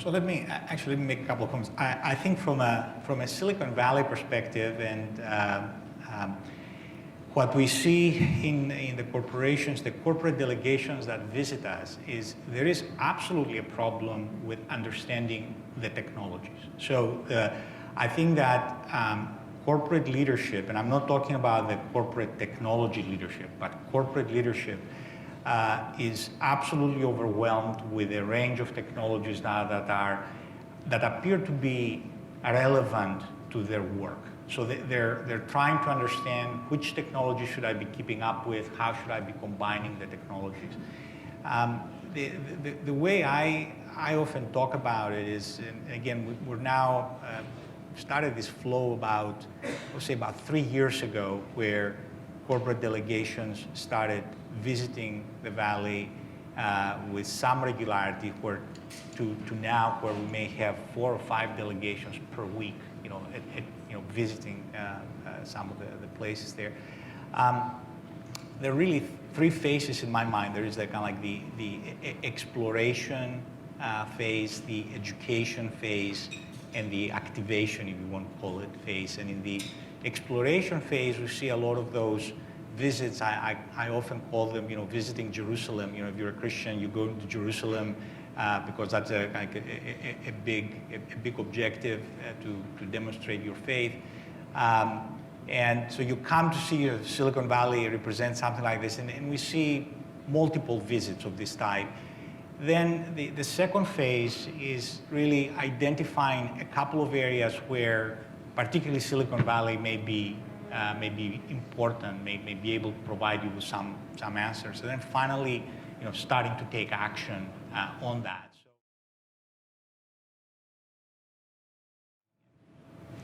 So let me actually make a couple of comments. I think from a Silicon Valley perspective, and what we see in the corporations, the corporate delegations that visit us, is there is absolutely a problem with understanding the technologies. So I think that corporate leadership, and I'm not talking about the corporate technology leadership, but corporate leadership is absolutely overwhelmed with a range of technologies now that appear to be relevant to their work. So they're trying to understand which technology should I be keeping up with, how should I be combining the technologies. The way I often talk about it is, and again, we're now started this flow about, let's say about 3 years ago, where corporate delegations started visiting the Valley with some regularity, to now where we may have 4 or 5 delegations per week, visiting some of the places there. There are really 3 phases in my mind. There is kind of like the exploration phase, the education phase, and the activation, if you want to call it, phase. And in the exploration phase, we see a lot of those visits. I often call them, visiting Jerusalem. If you're a Christian, you go to Jerusalem because that's a big objective to demonstrate your faith. And so you come to see Silicon Valley represent something like this, and we see multiple visits of this type. Then the second phase is really identifying a couple of areas where particularly Silicon Valley may be important, may be able to provide you with some answers. And then finally, starting to take action on that.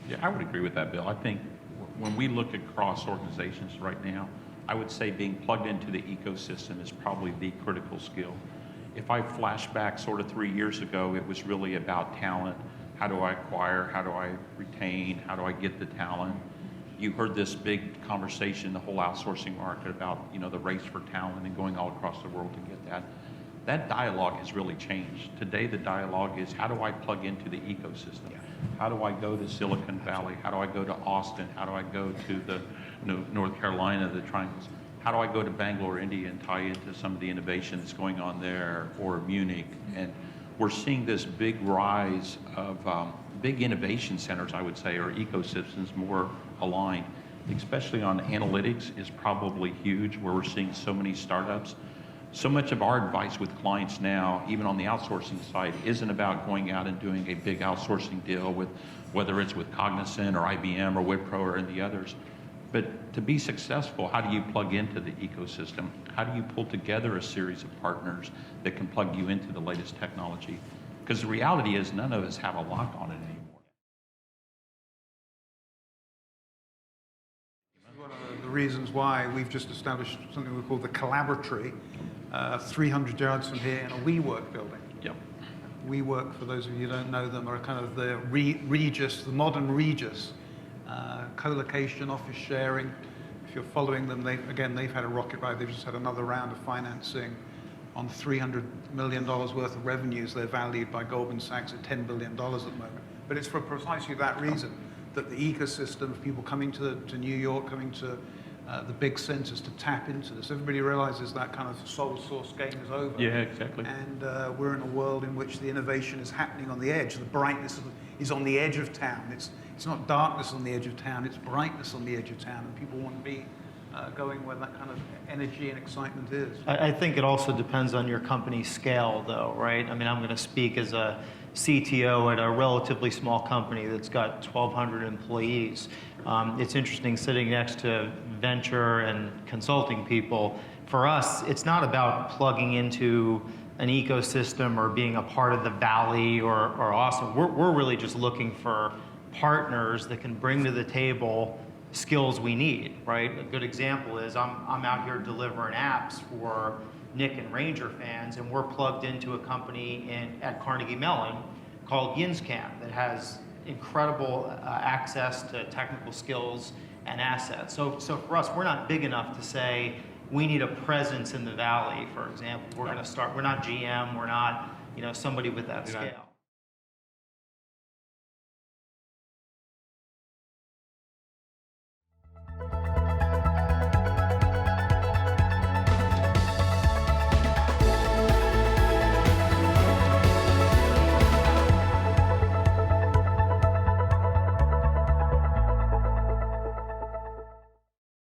Yeah, I would agree with that, Bill. I think when we look across organizations right now, I would say being plugged into the ecosystem is probably the critical skill. If I flash back sort of 3 years ago, it was really about talent. How do I acquire? How do I retain? How do I get the talent? You heard this big conversation, the whole outsourcing market about, the race for talent and going all across the world to get that. That dialogue has really changed. Today, the dialogue is, how do I plug into the ecosystem? How do I go to Silicon Valley? How do I go to Austin? How do I go to the North Carolina, the triangles? How do I go to Bangalore, India, and tie into some of the innovation that's going on there, or Munich? And we're seeing this big rise of big innovation centers, I would say, or ecosystems more aligned, especially on analytics is probably huge, where we're seeing so many startups. So much of our advice with clients now, even on the outsourcing side, isn't about going out and doing a big outsourcing deal with, whether it's with Cognizant or IBM or Wipro or the others. But to be successful, how do you plug into the ecosystem? How do you pull together a series of partners that can plug you into the latest technology? Because the reality is none of us have a lock on it anymore. One of the reasons why we've just established something we call the Collaboratory, 300 yards from here in a WeWork building. Yep. WeWork, for those of you who don't know them, are kind of the Regus, the modern Regus. Co-location, office sharing. If you're following them, they've had a rocket ride. They've just had another round of financing on $300 million worth of revenues. They're valued by Goldman Sachs at $10 billion at the moment. But it's for precisely that reason, that the ecosystem of people coming to New York, coming to the big centers to tap into this. Everybody realizes that kind of sole source game is over. Yeah, exactly. And we're in a world in which the innovation is happening on the edge. The brightness is on the edge of town. It's not darkness on the edge of town, it's brightness on the edge of town, and people want to be going where that kind of energy and excitement is. I think it also depends on your company's scale, though, right? I mean, I'm going to speak as a CTO at a relatively small company that's got 1,200 employees. It's interesting sitting next to venture and consulting people. For us, it's not about plugging into an ecosystem or being a part of the Valley or Austin. We're really just looking for partners that can bring to the table skills we need, right? A good example is I'm out here delivering apps for Nick and Ranger fans, and we're plugged into a company at Carnegie Mellon called YinzCam that has incredible access to technical skills and assets. So for us, we're not big enough to say we need a presence in the Valley, for example. We're not GM, we're not somebody with that scale.